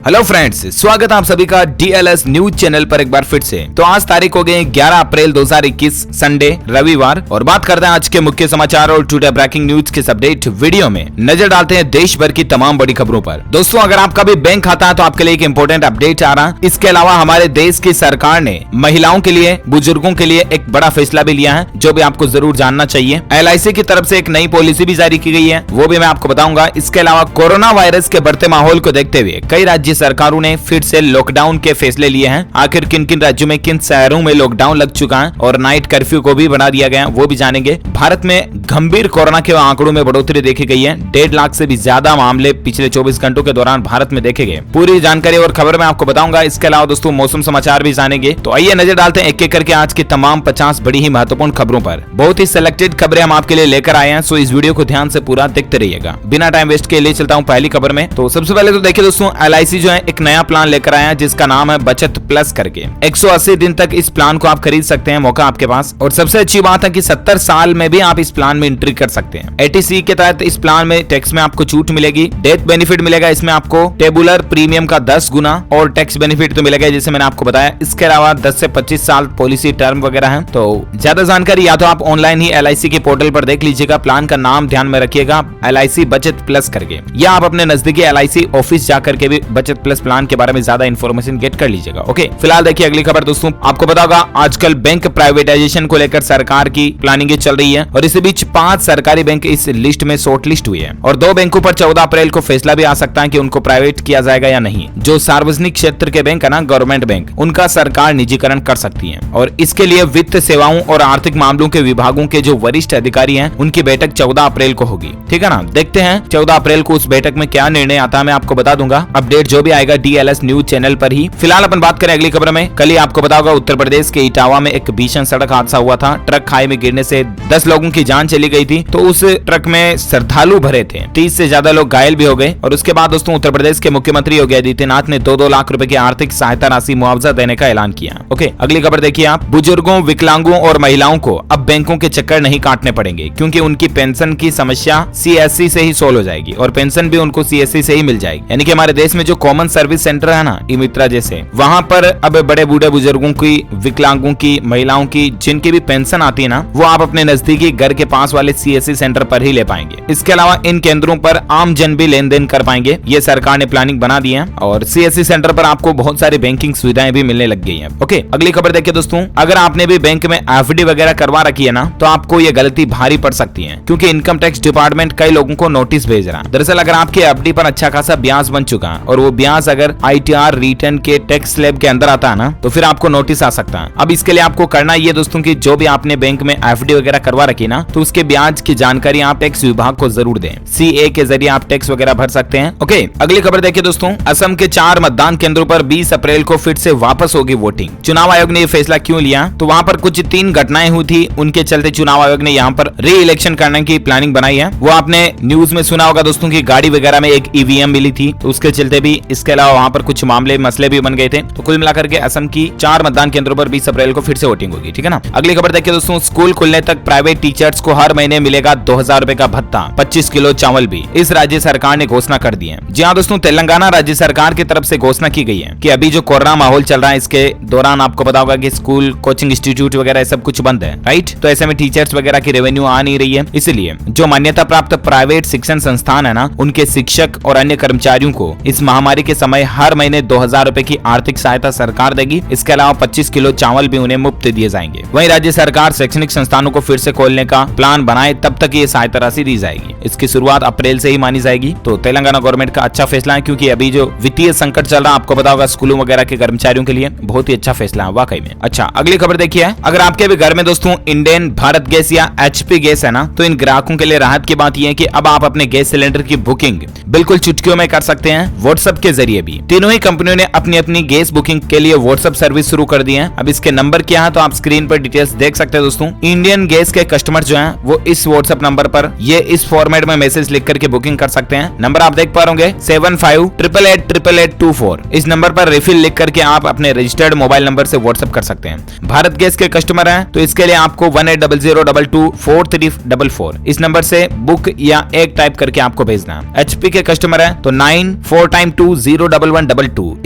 Hello friends, स्वागत है आप सभी का डीएलएस न्यूज चैनल पर एक बार फिर से। तो आज तारीख हो गई 11 अप्रैल 2021 संडे रविवार और बात करते हैं आज के मुख्य समाचार और टुडे ब्रेकिंग न्यूज के अपडेट वीडियो में नजर डालते हैं देश भर की तमाम बड़ी खबरों पर। दोस्तों, अगर आपका भी बैंक खाता है तो आपके लिए एक इंपॉर्टेंट अपडेट आ रहा है। इसके अलावा हमारे देश की सरकार ने महिलाओं के लिए, बुजुर्गों के लिए एक बड़ा फैसला भी लिया है जो भी आपको जरूर जानना चाहिए। LIC की तरफ से एक नई पॉलिसी भी जारी की गई है, वो भी मैं आपको बताऊंगा। इसके अलावा कोरोना वायरस के बढ़ते माहौल को देखते हुए कई राज्य सरकारों ने फिर से लॉकडाउन के फैसले लिए हैं। आखिर किन किन राज्यों में, किन शहरों में लॉकडाउन लग चुका है और नाइट कर्फ्यू को भी बढ़ा दिया गया है, वो भी जानेंगे। भारत में गंभीर कोरोना के आंकड़ों में बढ़ोतरी देखी गई है। 1.5 लाख से भी ज्यादा मामले पिछले 24 घंटों के दौरान भारत में देखे गए। पूरी जानकारी और खबर मैं आपको बताऊंगा। इसके अलावा दोस्तों मौसम समाचार भी जानेंगे। तो आइए नजर डालते हैं एक एक करके आज की तमाम 50 बड़ी ही महत्वपूर्ण खबरों पर। बहुत ही सिलेक्टेड खबरें हम आपके लिए लेकर आए हैं, सो इस वीडियो को ध्यान से पूरा देखते रहिएगा। बिना टाइम वेस्ट के लिए चलता हूं पहली खबर में। तो सबसे पहले तो देखिए दोस्तों, LIC जो है एक नया प्लान लेकर आया है जिसका नाम है बचत प्लस करके। 180 दिन तक इस प्लान को आप खरीद सकते हैं, मौका आपके पास। और सबसे अच्छी बात है कि 70 साल में भी आप इस प्लान में एंट्री कर सकते हैं। ATC के तहत इस प्लान में टैक्स में आपको छूट मिलेगी। डेथ बेनिफिट मिलेगा इसमें आपको टेबुलर प्रीमियम का 10 गुना और टैक्स बेनिफिट तो मिलेगा जैसे मैंने आपको बताया। इसके अलावा 10 से 25 साल पॉलिसी टर्म वगैरह है। तो ज्यादा जानकारी या तो आप ऑनलाइन ही LIC के पोर्टल पर देख लीजिएगा। प्लान का नाम ध्यान में रखिएगा, LIC बचत प्लस करके, या आप अपने नजदीकी LIC ऑफिस जाकर के भी बचत प्लस प्लान के बारे में ज्यादा इन्फॉर्मेशन गेट कर लीजिएगा। ओके, फिलहाल देखिए अगली खबर दोस्तों। आपको पता होगा आजकल बैंक प्राइवेटाइजेशन को लेकर सरकार की प्लानिंग चल रही है और इसी बीच 5 सरकारी बैंक इस लिस्ट में शॉर्ट लिस्ट हुई है और 2 बैंकों पर 14 अप्रैल को फैसला भी आ सकता है कि उनको प्राइवेट किया जाएगा या नहीं। जो सार्वजनिक क्षेत्र के बैंक है ना, गवर्नमेंट बैंक, उनका सरकार निजीकरण कर सकती है और इसके लिए वित्त सेवाओं और आर्थिक मामलों के विभागों के जो वरिष्ठ अधिकारी हैं उनकी बैठक 14 अप्रैल को होगी। ठीक है ना, देखते हैं 14 अप्रैल को उस बैठक में क्या निर्णय आता है, मैं आपको बता दूंगा। अपडेट जो भी आएगा DLS न्यूज चैनल पर ही। फिलहाल अपन बात करें अगली खबर में। कल ही आपको पता होगा उत्तर प्रदेश के इटावा में एक भीषण सड़क हादसा हुआ था। ट्रक खाई में गिरने से 10 लोगों की जान चली गई थी। तो उस ट्रक में श्रद्धालु भरे थे, 30 से ज्यादा लोग घायल भी हो गए। और उसके बाद दोस्तों उत्तर प्रदेश के मुख्यमंत्री योगी आदित्यनाथ ने 2-2 लाख रुपए की आर्थिक सहायता राशि मुआवजा देने का ऐलान किया। ओके, अगली खबर देखिए आप। बुजुर्गों, विकलांगों और महिलाओं को अब बैंकों के चक्कर नहीं काटने पड़ेंगे क्योंकि उनकी पेंशन की समस्या CSC से ही सोल्व हो जाएगी और पेंशन भी उनको CSC से ही मिल जाएगी। यानी कि हमारे देश में जो कॉमन सर्विस सेंटर है ना, ई-मित्रा जैसे, वहाँ पर अब बड़े बूढ़े बुजुर्गों की, विकलांगों की, महिलाओं की जिनकी भी पेंशन आती है ना, वो आप अपने नजदीकी घर के पास वाले CSC सेंटर पर ही ले पाएंगे। इसके अलावा इन केंद्रों पर आम जन भी लेन देन कर पाएंगे। ये सरकार ने प्लानिंग बना दी है और CSC सेंटर पर आपको बहुत सारी बैंकिंग सुविधाएं भी मिलने लग गई है। ओके, अगली खबर देखिए दोस्तों। अगर आपने भी बैंक में FD वगैरह करवा रखी है ना, तो आपको ये गलती भारी पड़ सकती है क्योंकि इनकम टैक्स डिपार्टमेंट कई लोगों को नोटिस भेज रहा है। दरअसल अगर आपके FD पर अच्छा खासा ब्याज बन चुका है और वो ब्याज अगर ITR रिटर्न के टैक्स स्लैब के अंदर आता है ना, तो फिर आपको नोटिस आ सकता है। अब इसके लिए आपको करना ये दोस्तों कि जो भी आपने बैंक में FD वगैरह करवा रखी ना, तो उसके ब्याज की जानकारी आप टैक्स विभाग को जरूर दें। CA के जरिए आप टैक्स वगैरह भर सकते हैं। ओके, अगली खबर देखिए दोस्तों। असम के 4 मतदान केंद्रों पर 20 अप्रैल को फिर से वापस होगी वोटिंग। चुनाव आयोग ने यह फैसला क्यों लिया? तो वहाँ पर कुछ 3 घटनाएं हुई थी, उनके चलते चुनाव आयोग ने यहाँ पर री इलेक्शन करने की प्लानिंग बनाई है। वो आपने न्यूज में सुना होगा दोस्तों की गाड़ी वगैरह में एक EVM मिली थी, तो उसके चलते भी, इसके अलावा वहाँ पर कुछ मामले मसले भी बन गए थे। तो कुल मिलाकर के असम की 4 मतदान केंद्रों पर 20 अप्रैल को फिर से वोटिंग होगी। ठीक है ना। अगली खबर देखिए दोस्तों। स्कूल खुलने तक प्राइवेट टीचर्स को हर महीने मिलेगा 2000 रुपए का भत्ता, 25 किलो चावल भी इस राज्य सरकार ने घोषणा कर दी है। जी हाँ दोस्तों, तेलंगाना राज्य सरकार की तरफ से घोषणा की गई है कि अभी जो कोरोना माहौल चल रहा है इसके दौरान आपको पता होगा कि स्कूल, कोचिंग इंस्टीट्यूट वगैरह सब कुछ बंद है, राइट। तो ऐसे में टीचर्स वगैरह की रेवेन्यू आ नहीं रही है, इसलिए जो मान्यता प्राप्त प्राइवेट शिक्षण संस्थान है ना, उनके शिक्षक और अन्य कर्मचारियों को इस महामारी के समय हर महीने 2000 रुपए की आर्थिक सहायता सरकार देगी। इसके अलावा 25 किलो चावल भी उन्हें मुफ्त दिए जाएंगे। वहीं राज्य सरकार शैक्षणिक संस्थानों को फिर से खोलने का प्लान बनाए तब तक ये सहायता राशि दी जाएगी। इसकी शुरुआत अप्रैल से ही मानी जाएगी। तो तेलंगाना गवर्नमेंट का अच्छा फैसला है क्योंकि अभी जो वित्तीय संकट चल रहा है, आपको पता होगा स्कूलों वगैरह के कर्मचारियों के लिए बहुत ही अच्छा फैसला है वाकई में। अच्छा, अगली खबर देखिए। अगर आपके भी घर में दोस्तों इंडेन, भारत गैस या HP गैस है ना, तो इन ग्राहकों के लिए राहत की बात यह है कि अब आप अपने गैस सिलेंडर की बुकिंग बिल्कुल चुटकियों में कर सकते हैं, व्हाट्सएप के जरिए भी। तीनों ही कंपनियों ने अपनी अपनी गैस बुकिंग के लिए व्हाट्सएप सर्विस शुरू कर दी है। अब इसके नंबर क्या है तो आप स्क्रीन पर डिटेल्स देख सकते हैं दोस्तों। इंडियन गैस के कस्टमर जो हैं वो इस व्हाट्सएप नंबर पर ये इस फॉर्मेट में मैसेज लिख करके बुकिंग कर सकते हैं। नंबर आप देख पा रहे होंगे 75888824। इस नंबर पर रिफिल लिख करके आप अपने रजिस्टर्ड मोबाइल नंबर से व्हाट्सएप कर सकते हैं। भारत गैस के कस्टमर हैं तो इसके लिए आपको 1800224344 इस नंबर से बुक या एक टाइप करके आपको भेजना है। HP के कस्टमर है तो 94 टाइम 2 72201122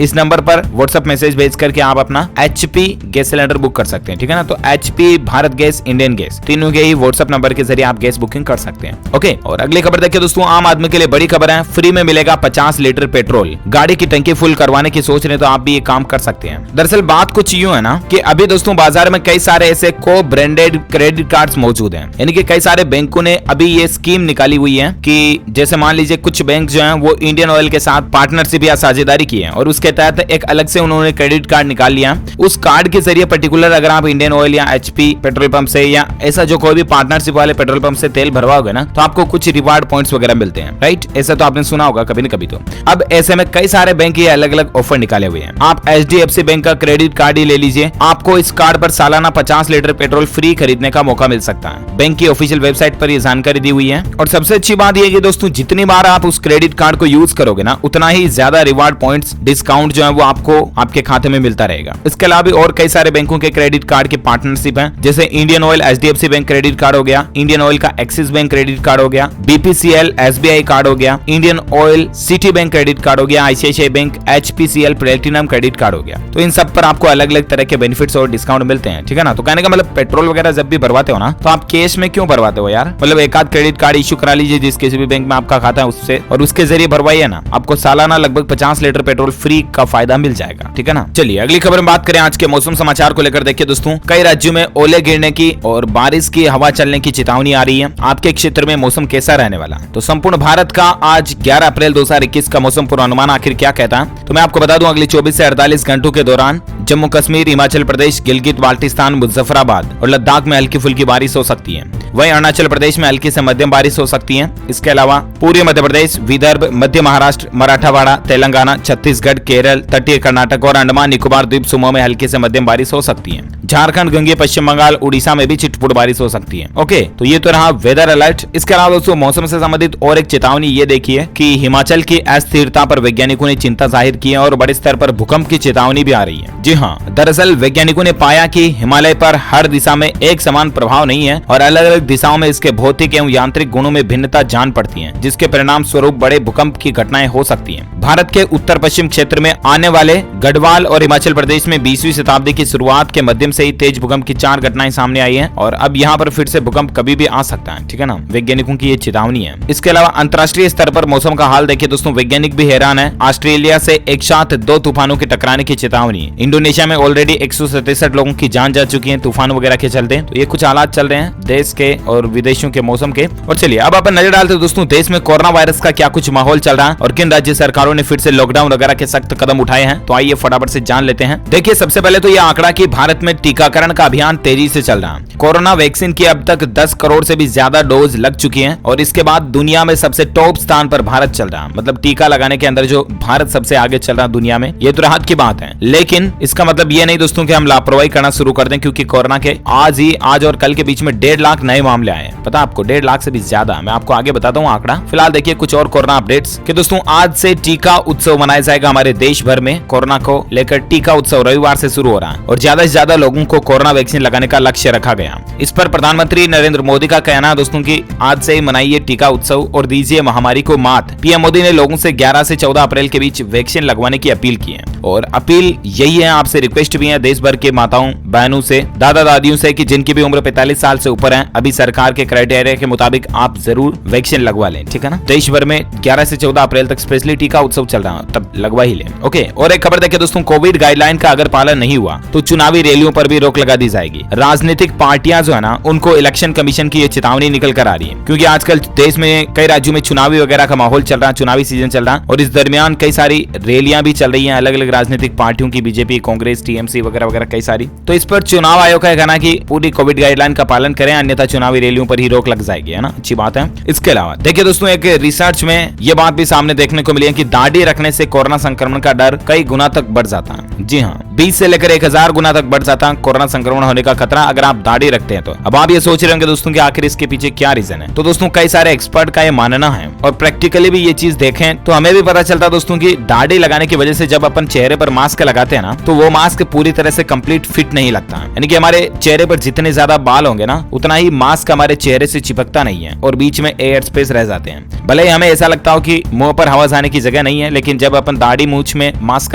इस नंबर पर व्हाट्सएप मैसेज भेज करके आप अपना HP गैस सिलेंडर बुक कर सकते हैं, ठीक है ना। तो HP, Bharat gas, Indian gas, तीनों के ही व्हाट्सएप नंबर के जरिए आप गैस बुकिंग कर सकते हैं। ओके, और अगली खबर देखिए दोस्तों, आम आदमी के लिए बड़ी खबर है, फ्री में मिलेगा 50 लीटर पेट्रोल। गाड़ी की टंकी फुल करवाने की सोच रहे हैं तो आप भी ये काम कर सकते हैं। दरअसल बात कुछ यूं है ना कि अभी दोस्तों बाजार में कई सारे ऐसे को ब्रांडेड क्रेडिट कार्ड्स मौजूद हैं, यानी कि कई सारे बैंकों ने अभी ये स्कीम निकाली हुई है कि जैसे मान लीजिए कुछ बैंक जो हैं वो इंडियन ऑयल के साथ पार्टनरशिप या साझेदारी की है और उसके तहत एक अलग से उन्होंने क्रेडिट कार्ड निकाल लिया। उस कार्ड के जरिए पर्टिकुलर अगर आप इंडियन ऑयल या HP पेट्रोल पंप से या ऐसा जो कोई भी पार्टनरशिप वाले पेट्रोल पंप से तेल भरवाओगे ना, तो आपको कुछ रिवार्ड पॉइंट्स वगैरह मिलते हैं, राइट। ऐसा तो आपने सुना होगा कभी न कभी। तो अब ऐसे में कई सारे बैंक ये अलग अलग ऑफर निकाले हुए हैं। आप HDFC बैंक का क्रेडिट कार्ड ही ले लीजिए, आपको इस कार्ड पर सालाना 50 लीटर पेट्रोल फ्री खरीदने का मौका मिल सकता है। बैंक की ऑफिशियल वेबसाइट पर यह जानकारी दी हुई है। और सबसे अच्छी बात यह है कि दोस्तों जितनी बार आप उस क्रेडिट कार्ड को यूज करोगे ना, उतना ही ज्यादा रिवार्ड पॉइंट्स, डिस्काउंट जो है वो आपको आपके खाते में मिलता रहेगा। इसके अलावा भी और कई सारे बैंकों के क्रेडिट कार्ड की पार्टनरशिप है, जैसे Indian oil HDFC bank credit card हो गया, इंडियन ऑयल का एक्सिस बैंक क्रेडिट कार्ड हो गया, BPCL SBI कार्ड हो गया, Indian oil city bank credit card हो गया, ICICI bank HPCL platinum credit card हो गया। तो इन सब पर आपको अलग अलग तरह के बेनिफिट्स और डिस्काउंट मिलते हैं, ठीक है ना। तो कहने का मतलब पेट्रोल वगैरह जब भी भरवाते हो ना, तो आप कैश में क्यों भरवाते हो यार, मतलब एक आध क्रेडिट कार्ड इशू करा लीजिए जिस किसी भी बैंक में आपका खाता है उससे, और उसके जरिए भरवाइए ना, आपको सालाना लगभग 50 लीटर पेट्रोल फ्री का फायदा मिल जाएगा, ठीक है ना। चलिए अगली खबर में बात करें आज के मौसम समाचार को लेकर। देखिए दोस्तों, कई राज्यों में ओले गिरने की और बारिश की हवा चलने की चेतावनी आ रही है। आपके क्षेत्र में मौसम कैसा रहने वाला? तो संपूर्ण भारत का आज 11 अप्रैल 2021 का मौसम पूर्वानुमान आखिर क्या कहता है, तो मैं आपको बता दूं, अगले 24 से 48 घंटों के दौरान जम्मू कश्मीर, हिमाचल प्रदेश, गिलगित बाल्टिस्तान, मुजफ्फराबाद और लद्दाख में हल्की फुल्की बारिश हो सकती है। वहीं अरुणाचल प्रदेश में हल्की से मध्यम बारिश हो सकती है। इसके अलावा पूर्वी मध्य प्रदेश, विदर्भ, मध्य महाराष्ट्र, मराठवाड़ा, तेलंगाना, छत्तीसगढ़, केरल, तटीय कर्नाटक और अंडमान निकोबार द्वीप समूह में हल्की से मध्यम बारिश हो सकती है। झारखंड, गंगे, पश्चिम बंगाल, उड़ीसा में भी छिटपुट बारिश हो सकती है। ओके, तो ये तो रहा वेदर अलर्ट। इसके अलावा दोस्तों मौसम से संबंधित और एक चेतावनी ये देखिए कि हिमाचल की अस्थिरता पर वैज्ञानिकों ने चिंता जाहिर की है और बड़े स्तर पर भूकंप की चेतावनी भी आ रही है। जी हाँ, दरअसल वैज्ञानिकों ने पाया कि हिमालय पर हर दिशा में एक समान प्रभाव नहीं है और अलग अलग दिशाओं में इसके भौतिक एवं यांत्रिक गुणों में भिन्नता जान पड़ती है, जिसके परिणाम स्वरूप बड़े भूकंप की घटनाएं हो सकती हैं। भारत के उत्तर पश्चिम क्षेत्र में आने वाले गढ़वाल और हिमाचल प्रदेश में 20वीं शताब्दी की शुरुआत के मध्यम से ही तेज भूकंप की 4 घटनाएं सामने आई हैं और अब यहाँ पर फिर से भूकंप कभी भी आ सकता है, ठीक है ना। वैज्ञानिकों की ये चेतावनी है। इसके अलावा अंतर्राष्ट्रीय स्तर पर मौसम का हाल देखिए दोस्तों, वैज्ञानिक भी हैरान है। ऑस्ट्रेलिया से एक साथ 2 तूफानों के टकराने की चेतावनी। इंडोनेशिया में ऑलरेडी 167 लोगों की जान जा चुकी है तूफान वगैरह के चलते। तो ये कुछ हालात चल रहे हैं देश के और विदेशों के मौसम के। और चलिए अब अपन नजर डालते हैं दोस्तों, देश में कोरोना वायरस का क्या कुछ माहौल चल रहा है और किन राज्य सरकारों ने फिर से लॉकडाउन वगैरह के सख्त कदम उठाए हैं। तो आइए फटाफट से जान लेते हैं। देखिए सबसे पहले तो यह आंकड़ा कि भारत में टीकाकरण का अभियान तेजी से चल रहा है। कोरोना वैक्सीन की अब तक 10 करोड़ से भी ज्यादा डोज लग चुकी हैं और इसके बाद दुनिया में सबसे टॉप स्थान पर भारत चल रहा है। मतलब टीका लगाने के अंदर जो भारत सबसे आगे चल रहा है दुनिया में, ये तो राहत की बात है। लेकिन इसका मतलब ये नहीं दोस्तों कि हम लापरवाही करना शुरू कर दें, क्योंकि कोरोना के आज और कल के बीच में 1.5 लाख नए मामले आए हैं। पता आपको 1.5 लाख से भी ज्यादा। मैं आपको आगे बताता हूँ आंकड़ा। फिलहाल देखिए कुछ और कोरोना अपडेट्स कि दोस्तों आज से टीका उत्सव मनाया जाएगा हमारे देश भर में। कोरोना को लेकर टीका उत्सव रविवार से शुरू हो रहा है और ज्यादा से ज्यादा लोगों को कोरोना वैक्सीन लगाने का लक्ष्य रखा गया। इस पर प्रधानमंत्री नरेंद्र मोदी का कहना है दोस्तों कि आज से ही मनाइए टीका उत्सव और दीजिए महामारी को मात। पीएम मोदी ने लोगों से 11 से 14 अप्रैल के बीच वैक्सीन लगवाने की अपील की है और अपील यही है, आपसे रिक्वेस्ट भी है देश भर के माताओं बहनों से, दादा दादियों से कि जिनकी भी उम्र 45 साल से ऊपर है, अभी सरकार के क्राइटेरिया के मुताबिक आप जरूर वैक्सीन लगवा लें, ठीक है ना। देश भर में 11 से 14 अप्रैल तक स्पेशली टीका उत्सव चल रहा है, तब लगवा ही लें। ओके, और एक खबर देखिए दोस्तों, कोविड गाइडलाइन का अगर पालन नहीं हुआ तो चुनावी रैलियों पर भी रोक लगा दी जाएगी। राजनीतिक पार्टियां जो है ना, उनको इलेक्शन कमीशन की ये चेतावनी निकल कर आ रही है, क्योंकि आजकल देश में कई राज्यों में चुनावी वगैरह का माहौल चल रहा है, चुनावी सीजन चल रहा है और इस दरमियान कई सारी रैलियां भी चल रही हैं अलग अलग राजनीतिक पार्टियों की, बीजेपी, कांग्रेस, टीएमसी वगैरह वगैरह कई सारी। तो इस पर चुनाव आयोग का कहना कि पूरी कोविड गाइडलाइन का पालन करें, अन्यथा चुनावी रैलियों पर ही रोक लग जाएगी, है ना। अच्छी बात है। इसके अलावा देखिए दोस्तों, एक रिसर्च में ये बात भी सामने देखने को मिली है कि दाढ़ी रखने से कोरोना संक्रमण का डर कई गुना तक बढ़ जाता है। जी हाँ, 20 से लेकर 1000 गुना तक बढ़ जाता है ज्यादा कोरोना संक्रमण होने का खतरा अगर आप दाढ़ी रखते हैं तो। अब आप ये सोच रहे होंगे दोस्तों कि आखिर इसके पीछे क्या रीजन है। तो दोस्तों कई सारे एक्सपर्ट का ये मानना है और प्रैक्टिकली भी ये चीज देखें तो हमें भी पता चलता है दोस्तों कि दाढ़ी लगाने की वजह से जब अपन चेहरे पर मास्क लगाते हैं ना तो वो मास्क पूरी तरह से कंप्लीट फिट नहीं लगता, यानी कि हमारे चेहरे पर जितने ज्यादा बाल होंगे ना उतना ही मास्क हमारे चेहरे से चिपकता नहीं है और बीच में एयर स्पेस रह जाते हैं। भले ही हमें ऐसा लगता हो कि मुंह पर हवा जाने की जगह नहीं है, लेकिन जब अपन दाढ़ी मूंछ में मास्क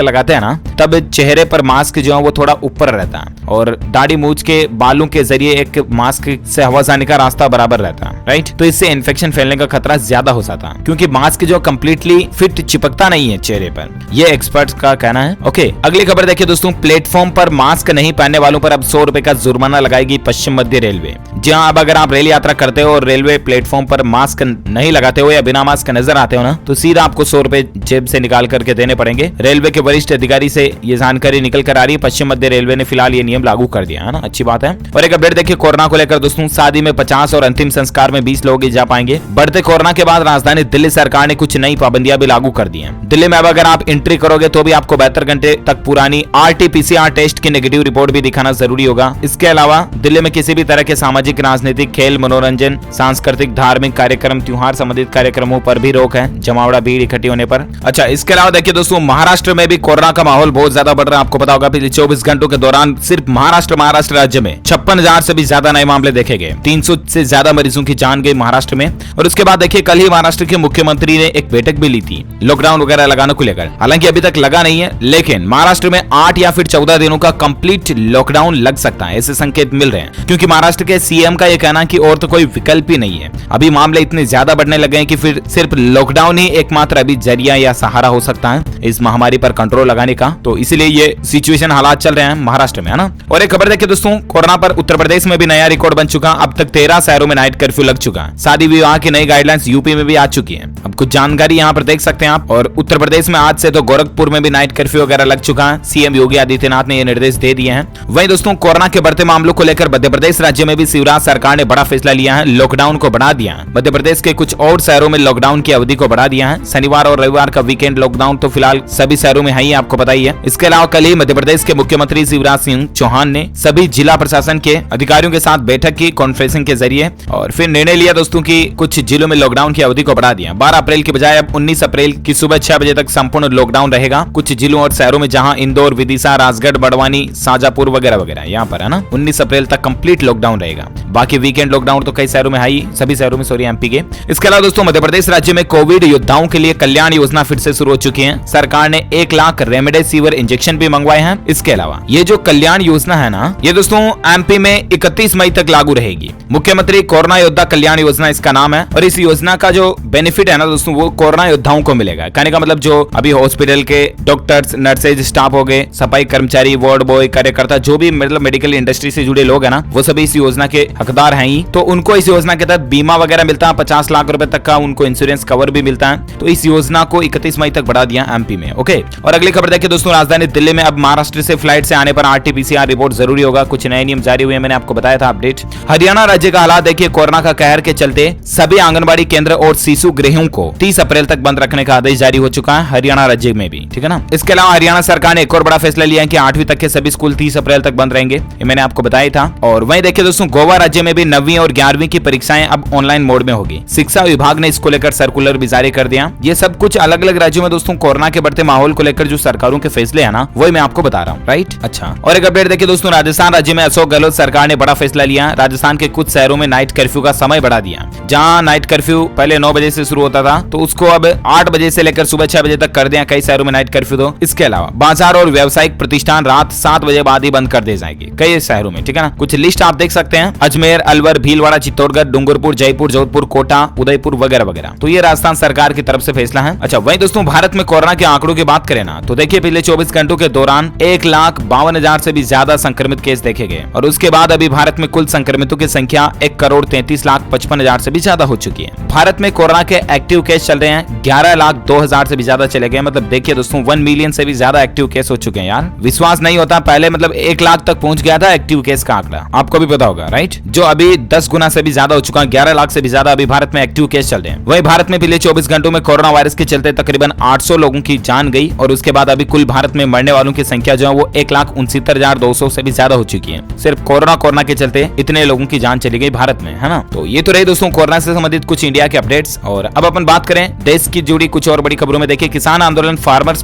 लगाते हैं ना तब चेहरे पर मास्क जो है वो थोड़ा ऊपर रहता है और दाढ़ी मूंछ के बालों के जरिए एक मास्क से हवा जाने का रास्ता बराबर रहता है, राइट। तो इससे इन्फेक्शन फैलने का खतरा ज्यादा हो जाता है क्योंकि मास्क जो कंप्लीटली फिट चिपकता नहीं है चेहरे पर, ये एक्सपर्ट्स का कहना है। ओके, अगली खबर देखिए दोस्तों, प्लेटफॉर्म पर मास्क नहीं पहनने वालों पर अब 100 रुपए का जुर्माना लगाएगी पश्चिम मध्य रेलवे। जी हाँ, अब अगर आप रेल यात्रा करते हो और रेलवे प्लेटफॉर्म पर मास्क नहीं लगाते हो या बिना मास्क नजर आते हो ना तो सीधा आपको 100 रुपए जेब से निकाल करके देने पड़ेंगे। रेलवे के वरिष्ठ अधिकारी से ये जानकारी निकल कर आ रही है। पश्चिम मध्य रेलवे ने फिलहाल ये नियम लागू कर दिया है ना, अच्छी बात है। और एक अपडेट देखिए कोरोना को लेकर दोस्तों, शादी में 50 और अंतिम संस्कार में 20 लोग ही जा पाएंगे। बढ़ते कोरोना के बाद राजधानी दिल्ली सरकार ने कुछ नई पाबंदियां भी लागू कर दी हैं। दिल्ली में अब अगर आप एंट्री करोगे तो भी आपको 72 घंटे तक पुरानी RT-PCR टेस्ट की नेगेटिव रिपोर्ट भी दिखाना जरूरी होगा। इसके अलावा दिल्ली में किसी भी तरह के सामाजिक, राजनीतिक, खेल, मनोरंजन, सांस्कृतिक, धार्मिक कार्यक्रम, त्योहार संबंधित कार्यक्रमों पर भी रोक है, जमावड़ा भीड़ इकट्ठी होने पर। अच्छा, इसके अलावा देखिए दोस्तों, महाराष्ट्र में भी कोरोना का माहौल बहुत ज्यादा बढ़ रहा है। आपको पता होगा पिछले 24 घंटों के दौरान सिर्फ महाराष्ट्र राज्य में 56,000 से भी ज्यादा नए मामले देखे गए। 300 से ज्यादा मरीजों की जान गई महाराष्ट्र में। और उसके बाद देखिए कल ही महाराष्ट्र के मुख्यमंत्री ने एक बैठक भी ली थी लॉकडाउन वगैरह लगाने को लेकर। हालांकि अभी तक लगा नहीं है, लेकिन महाराष्ट्र में 8 या फिर 14 दिनों का कंप्लीट लॉकडाउन लग सकता है, ऐसे संकेत मिल रहे हैं। क्योंकि महाराष्ट्र के सीएम का यह कहना है कि और तो कोई विकल्प ही नहीं है। अभी मामले इतने ज्यादा बढ़ने लगे हैं कि फिर सिर्फ लॉकडाउन ही एकमात्र अभी जरिया या सहारा हो सकता है इस महामारी पर कंट्रोल लगाने का। तो इसलिए ये सिचुएशन हालात चल रहे हैं महाराष्ट्र में, है ना। और एक खबर देखिए दोस्तों, कोरोना पर उत्तर प्रदेश में भी नया रिकॉर्ड बन चुका। अब तक 13 शहरों में नाइट कर्फ्यू लग चुका है। शादी विवाह की नई गाइडलाइंस यूपी में भी आ चुकी है। अब कुछ जानकारी यहाँ पर देख सकते हैं आप। और उत्तर प्रदेश में आज से तो गोरखपुर में भी नाइट कर्फ्यू वगैरह लग चुका है। सीएम योगी आदित्यनाथ ने ये निर्देश दे दिए हैं। वहीं दोस्तों, कोरोना के बढ़ते मामलों को लेकर मध्य प्रदेश राज्य में भी शिवराज सरकार ने बड़ा फैसला लिया है, लॉकडाउन को बढ़ा दिया है। मध्य प्रदेश के कुछ और शहरों में लॉकडाउन की अवधि को बढ़ा दिया है। शनिवार और रविवार का वीकेंड लॉकडाउन तो फिलहाल सभी शहरों में है ही, आपको पता ही है। इसके अलावा कल ही मध्य प्रदेश के मुख्यमंत्री शिवराज सिंह चौहान ने सभी जिला प्रशासन के अधिकारियों के साथ बैठक की कॉन्फ्रेंसिंग के जरिए और फिर निर्णय लिया दोस्तों कि कुछ जिलों में लॉकडाउन की अवधि को बढ़ा दिया। 12 अप्रैल की बजाय अब 19 अप्रैल की सुबह 6 बजे तक संपूर्ण लॉकडाउन रहेगा कुछ जिलों और शहरों में, जहां इंदौर, विदिशा, राजगढ़, बड़वानी, शाजापुर वगैरह वगैरह यहाँ पर है ना। 19 अप्रैल तक कंप्लीट लॉकडाउन रहेगा। बाकी वीकेंड लॉकडाउन तो कई शहरों में है ही, सभी शहरों में, सॉरी एमपी के। इसके अलावा दोस्तों, मध्य प्रदेश राज्य में कोविड योद्धाओं के लिए कल्याण योजना फिर से शुरू हो चुकी है। सरकार ने 1 लाख रेमडेसिविर इंजेक्शन भी मंगवाए हैं। इसके अलावा ये जो कल्याण योजना है ना, ये दोस्तों एमपी में 31 मई तक लागू रहेगी। मुख्यमंत्री कोरोना योद्धा कल्याण योजना इसका नाम है। और इस योजना का जो बेनिफिट है ना दोस्तों, वो कोरोना योद्धाओं को मिलेगा। कहने का मतलब जो अभी हॉस्पिटल के डॉक्टर्स, नर्सेज, स्टाफ हो गए, सफाई कर्मचारी, वार्ड बॉय, कार्यकर्ता, जो भी मतलब मेडिकल इंडस्ट्री से जुड़े लोग है ना, वो सभी इस योजना के हकदार हैं ही। तो उनको इस योजना के तहत बीमा वगैरह मिलता है, 50 लाख रुपए तक का उनको इंश्योरेंस कवर भी मिलता है। तो इस योजना को 31 मई तक बढ़ा दिया एमपी में। ओके, और अगली खबर देखिए दोस्तों, राजधानी दिल्ली में अब महाराष्ट्र से फ्लाइट से आने पर RT-PCR रिपोर्ट जरूरी होगा। कुछ नए नियम जारी हुए, मैंने आपको बताया था अपडेट। हरियाणा राज्य का हालात देखिए, कोरोना का कहर के चलते सभी आंगनबाड़ी केंद्र और शिशु गृहों को 30 अप्रैल तक बंद रखने का आदेश जारी हो चुका है हरियाणा राज्य में भी, ठीक है ना। इसके अलावा हरियाणा सरकार ने एक और बड़ा फैसला लिया है कि 8वीं तक के सभी स्कूल 30 अप्रैल तक बंद रहेंगे, ये मैंने आपको बताया था। और वहीं देखिए दोस्तों, गोवा राज्य में भी 9वीं और 11वीं की परीक्षाएं अब ऑनलाइन मोड में होगी। शिक्षा विभाग ने इसको लेकर सर्कुलर भी जारी कर दिया। ये सब कुछ अलग अलग राज्यों में दोस्तों कोरोना के बढ़ते माहौल को लेकर जो सरकारों के फैसले है ना, वही मैं आपको बता रहा हूँ, राइट। अच्छा, और एक अपडेट देखिए दोस्तों, राजस्थान राज्य में अशोक गहलोत सरकार ने बड़ा फैसला लिया। राजस्थान के कुछ शहरों में नाइट कर्फ्यू का समय बढ़ा दिया। जहां नाइट कर्फ्यू पहले 9 बजे से शुरू होता था, तो उसको अब 8 बजे से लेकर सुबह 6 बजे तक कर दिया कई शहरों में नाइट कर्फ्यू। तो इसके अलावा बाजार और व्यावसायिक प्रतिष्ठान रात 7 बजे बाद ही बंद कर दिए जाएंगे कई शहरों में, ठीक है ना। कुछ लिस्ट आप देख सकते हैं, अजमेर, अलवर, भीलवाड़ा, चित्तौड़गढ़, डूंगरपुर, जयपुर, जोधपुर, कोटा, उदयपुर वगैरह वगैरह। तो ये राजस्थान सरकार की तरफ से फैसला है। अच्छा, वहीं दोस्तों भारत में कोरोना के आंकड़ों की बात करें ना, तो देखिए पिछले 24 घंटों के दौरान 1,52,000 से भी ज्यादा संक्रमित केस देखे गए। और उसके बाद अभी भारत में कुल संक्रमितों की संख्या 1,33,55,000 से भी ज्यादा हो चुकी है। भारत में कोरोना के एक्टिव केस चल रहे हैं 11,02,000 से भी ज्यादा चले गए। मतलब देखिए दोस्तों 1 मिलियन से भी ज्यादा एक्टिव केस हो चुके हैं यार। विश्वास नहीं होता, पहले मतलब 1 लाख तक पहुंच गया था एक्टिव केस का आंकड़ा, आपको भी पता होगा, राइट। जो अभी 10 गुना से भी ज्यादा हो चुका है, 11 लाख से भी ज्यादा अभी भारत में एक्टिव केस चल रहे हैं। वही भारत में पिछले 24 घंटों में कोरोना वायरस के चलते तकरीबन 800 लोगों की जान गई। और उसके बाद अभी कुल भारत में मरने वालों की संख्या जो है वो 1,69,200 से भी ज्यादा हो चुकी है। सिर्फ कोरोना के चलते इतने लोगों की जान चली गई भारत में, है ना। तो ये तो रही दोस्तों कोरोना से संबंधित कुछ इंडिया के अपडेट्स। और अब अपन बात करें देश की जुड़ी कुछ और बड़ी खबरों में। देखिए, किसान आंदोलन फार्मर्स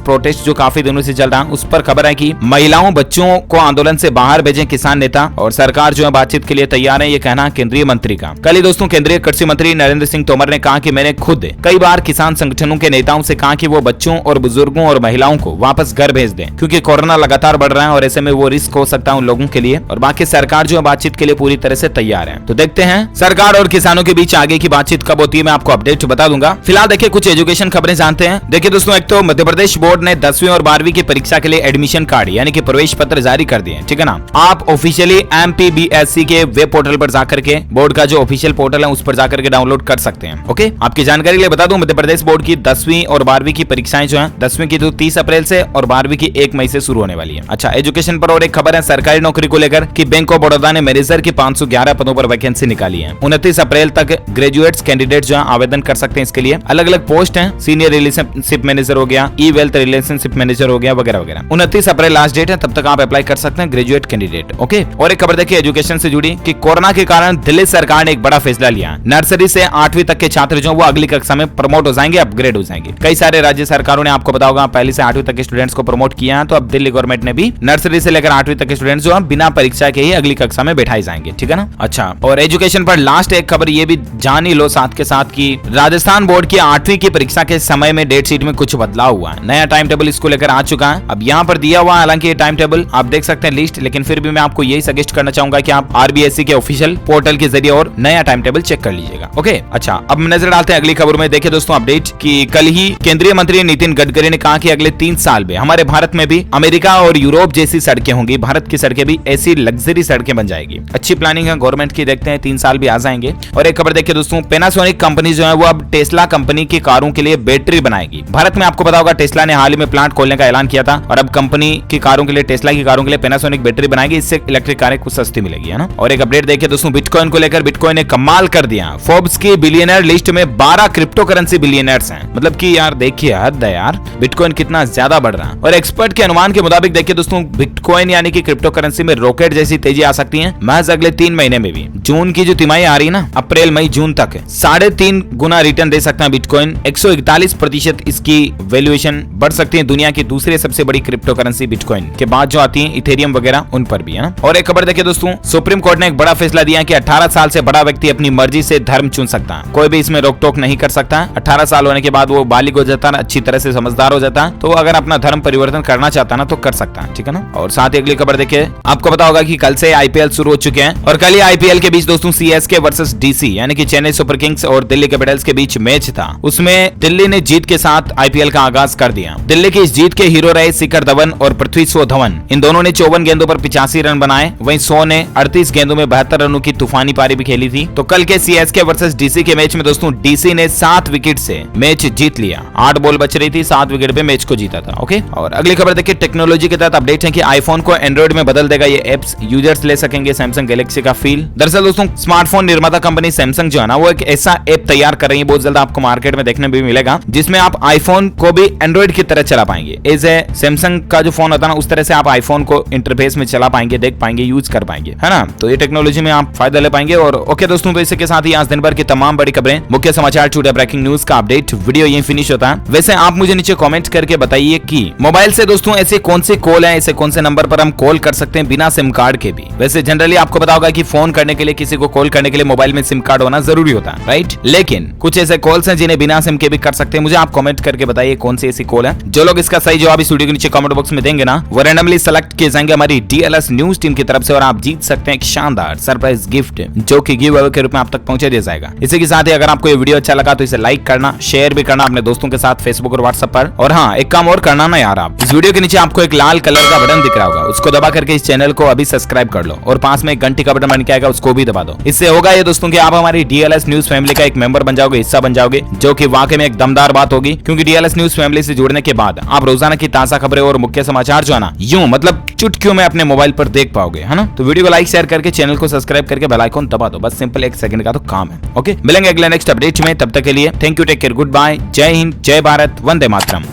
प्रोटेस्ट जो काफी दिनों से चल रहा है, उस पर खबर है कि महिलाओं बच्चों को आंदोलन से बाहर भेजें किसान नेता, और सरकार जो है बातचीत के लिए तैयार है, ये कहना केंद्रीय मंत्री का। कल ही दोस्तों केंद्रीय कृषि मंत्री नरेंद्र सिंह तोमर ने कहा कि मैंने खुद कई बार किसान संगठनों के नेताओं से कहा कि वो बच्चों और बुजुर्गों और महिलाओं को वापस घर भेज दें, क्योंकि कोरोना लगातार बढ़ रहा है और ऐसे में वो रिस्क हो सकता है उन लोगों के लिए। और बाकी सरकार जो है बातचीत के लिए पूरी तरह से तैयार है। तो देखते हैं सरकार और किसानों के बीच आगे की बातचीत कब होती है, मैं आपको अपडेट बता दूंगा। फिलहाल देखिए कुछ एजुकेशन खबरें जानते हैं। देखिए दोस्तों, एक तो मध्य प्रदेश बोर्ड ने 10वीं और 12वीं की परीक्षा के लिए एडमिशन कार्ड यानी कि प्रवेश पत्र जारी कर दिए, ठीक है ना। आप ऑफिशियली MPBSC के वेब पोर्टल पर जाकर के, बोर्ड का जो ऑफिशियल पोर्टल है उस पर जाकर के डाउनलोड कर सकते हैं। ओके, आपकी जानकारी के लिए बता दूं, मध्य प्रदेश बोर्ड की 10वीं और 12वीं की परीक्षाएं जो है 10वीं की तो 30 अप्रैल से और 12वीं की 1 मई से शुरू होने वाली है। अच्छा, एजुकेशन पर और एक खबर है सरकारी नौकरी को लेकर कि बैंक ऑफ बड़ौदा ने मैनेजर की 511 पदों पर वैकेंसी निकाली है। 29 अप्रैल तक ग्रेजुएट्स कैंडिडेट जो है आवेदन कर सकते हैं इसके लिए। अलग अलग पोस्ट हैं, सीनियर रिलेशनशिप मैनेजर हो गया, ई वेल्थ रिलेशनशिप मैनेजर हो गया, वगैरह वगैरह। 29 अप्रैल लास्ट डेट है, तब तक आप अप्लाई कर सकते हैं ग्रेजुएट कैंडिडेट। ओके, और एक खबर देखिए एजुकेशन से जुड़ी कि कोरोना के कारण दिल्ली सरकार ने एक बड़ा फैसला लिया। नर्सरी से 8वीं तक के छात्र जो वो अगली कक्षा में प्रमोट हो जाएंगे, अपग्रेड हो जाएंगे। कई सारे राज्य सरकारों ने, आपको पता होगा, पहले से 8वीं तक के स्टूडेंट्स को प्रमोट किया है, तो अब दिल्ली गवर्नमेंट ने भी नर्सरी से लेकर 8वीं तक के स्टूडेंट्स जो बिना परीक्षा के ही अगली कक्षा में बैठाए जाएंगे, ठीक है ना। अच्छा, और एजुकेशन पर लास्ट एक खबर ये भी जान ही लो साथ के साथ कि राजस्थान बोर्ड की 8वीं की परीक्षा के समय में डेट शीट में कुछ बदलाव हुआ है। नया टाइम टेबल इसको लेकर आ चुका है। अब यहाँ पर दिया हुआ, हालांकि ये टाइम टेबल आप देख सकते हैं लिस्ट, लेकिन फिर भी मैं आपको यही सजेस्ट करना चाहूंगा कि आप RBSE के ऑफिशियल पोर्टल के जरिए और नया टाइम टेबल चेक कर लीजिएगा। ओके, अच्छा, अब नजर डालते हैं अगली खबर में। देखिए दोस्तों अपडेट कि कल ही केंद्रीय मंत्री नितिन गडकरी ने कहा कि अगले 3 साल में हमारे भारत में भी अमेरिका और यूरोप जैसी सड़कें होंगी। भारत की सड़कें भी ऐसी लग्जरी सड़कें बन जाएगी। अच्छी प्लानिंग है गवर्नमेंट की, देखते हैं 3 साल भी आ जाएंगे। और एक खबर देखिए दोस्तों, पैनासोनिक कंपनी जो है वो अब टेस्ला कंपनी की कारों के लिए बैटरी बनाएगी। भारत में आपको पता होगा टेस्ला ने हाल ही में प्लांट खोलने का ऐलान किया था, और अब कंपनी की कारों के लिए, टेस्ला की कारों के लिए पैनासोनिक बैटरी बनाएगी। इससे इलेक्ट्रिक कारें कुछ सस्ती मिलेगी, है ना। और एक अपडेट देखिए दोस्तों बिटकॉइन को लेकर, बिटकॉइन ने कमाल कर दिया। फोर्ब्स की बिलियनर लिस्ट में 12 क्रिप्टो करेंसी बिलियनर्स हैं। मतलब कि यार देखिए, हद है यार, बिटकॉइन कितना ज्यादा बढ़ रहा है। और एक्सपर्ट के अनुमान के मुताबिक देखिए दोस्तों, बिटकॉइन यानी कि क्रिप्टो करेंसी में रॉकेट जैसी तेजी आ सकती है महज अगले 3 महीने में भी। जून की जो तिमाही आ रही है ना, अप्रैल मई जून तक 3.5 गुना रिटर्न दे सकता है बिटकॉइन। 141% इसकी वैल्यूएशन बढ़ सकती है। दुनिया की दूसरी सबसे बड़ी क्रिप्टो करेंसी बिटकॉइन के बाद जो आती है इथेरियम वगैरह, उन पर भी है ना। और एक खबर देखिए दोस्तों, सुप्रीम कोर्ट ने एक बड़ा फैसला दिया कि 18 साल से बड़ा व्यक्ति अपनी मर्जी से धर्म चुन सकता है। कोई भी इसमें रोक टोक नहीं कर सकता है। 18 साल होने के बाद वो बालिग हो जाता है, अच्छी तरह से समझदार हो जाता है, तो अगर अपना धर्म परिवर्तन करना चाहता है ना तो कर सकता है, ठीक है ना। और साथ ही अगली खबर देखिए, आपको पता होगा कि कल से IPL शुरू हो चुके हैं, और कल ही IPL के बीच दोस्तों CSK वर्सेस DC यानी कि चेन्नई सुपर किंग्स और दिल्ली कैपिटल्स के बीच मैच था। उसमें दिल्ली ने जीत के साथ IPL का आगाज कर दिया। दिल्ली की इस जीत के हीरो रहे शिखर धवन और पृथ्वी शॉ धवन। इन दोनों ने 54 गेंदों पर 85 रन बनाए। वहीं शॉ ने 38 गेंदों में 72 रनों की तूफानी पारी भी खेली थी। तो कल के CSK वर्सेस DC के मैच में दोस्तों DC ने 7 विकेट से मैच जीत लिया। 8 बॉल बच रही थी, 7 विकेट पे मैच को जीता था। ओके, और अगली खबर देखिए, टेक्नोलॉजी के तहत अपडेट है कि आईफोन को एंड्रॉइड में बदल देगा ये एप्स। यूजर्स ले सकेंगे सैमसंग गैलेक्सी का फील। दरअसल दोस्तों स्मार्टफोन निर्माता कंपनी सैमसंग जो है ना, वो एक ऐसा ऐप तैयार कर रही है, बहुत जल्द आपको मार्केट में देखने भी मिलेगा, जिसमें आप आईफोन को भी एंड्रॉइड की तरह चला पाएंगे। एज ए सैमसंग का जो फोन होता है ना, उस तरह से आप आईफोन को इंटरफेस में चला पाएंगे, देख पाएंगे, यूज कर पाएंगे, है ना। तो ये टेक्नोलॉजी में आप फायदा ले पाएंगे। और ओके दोस्तों, तो इसके साथ ही आज दिन भर की तमाम बड़ी खबरें, मुख्य समाचार, टुडे ब्रेकिंग न्यूज का अपडेट वीडियो यहीं फिनिश होता है। वैसे आप मुझे नीचे कमेंट करके बताइए कि मोबाइल से दोस्तों ऐसे कौन से कॉल है, ऐसे कौन से नंबर पर हम कॉल कर सकते हैं बिना सिम कार्ड के भी। वैसे जनरली आपको पता होगा कि फोन करने के लिए, किसी को कॉल करने के लिए मोबाइल में सिम कार्ड होना जरूरी होता है, राइट। लेकिन कुछ ऐसे कॉल्स हैं जिन्हें बिना सिम के भी कर सकते हैं। मुझे आप कमेंट करके बताइए कौन सी ऐसी कॉल है। जो लोग इसका सही जवाब इस वीडियो के नीचे कमेंट बॉक्स में देंगे ना, वो रैंडमली सेलेक्ट किए जाएंगे हमारी DLS न्यूज टीम की तरफ से, और आप जीत सकते हैं एक शानदार सरप्राइज गिफ्ट, जो कि गिव अवे के रूप में आप तक पहुंचा दिया जाएगा। इसी के साथ ही अगर आपको ये वीडियो अच्छा लगा तो इसे लाइक करना, शेयर भी करना अपने दोस्तों के साथ फेसबुक और व्हाट्सएप पर। और हाँ, एक काम और करना ना यार, आप इस वीडियो के नीचे आपको एक लाल कलर का बटन दिख रहा होगा, उसको दबा करके इस चैनल को अभी सब्सक्राइब कर लो, और पास में एक घंटी का बटन बन के आएगा, उसको भी दबा दो। इससे होगा ये दोस्तों कि आप हमारी DLS न्यूज फैमिली का एक मेंबर बन जाओगे, हिस्सा बन जाओगे, जो कि वाकई में एक दमदार बात होगी। क्योंकि DLS न्यूज फैमिली से जुड़ने के बाद आप रोजाना की ताजा खबरें और मुख्य समाचार जो है ना, यूं मतलब चुटकियों में अपने मोबाइल पर देख पाओगे, है ना। तो वीडियो को लाइक शेयर करके चैनल को सब्सक्राइब करके बेल आइकन दबा दो, बस सिंपल 1 सेकंड का तो काम है। ओके, मिलेंगे अगले नेक्स्ट अपडेट में, तब तक के लिए thank you, take care, goodbye, जय हिंद, जय भारत, वंदे मातरम।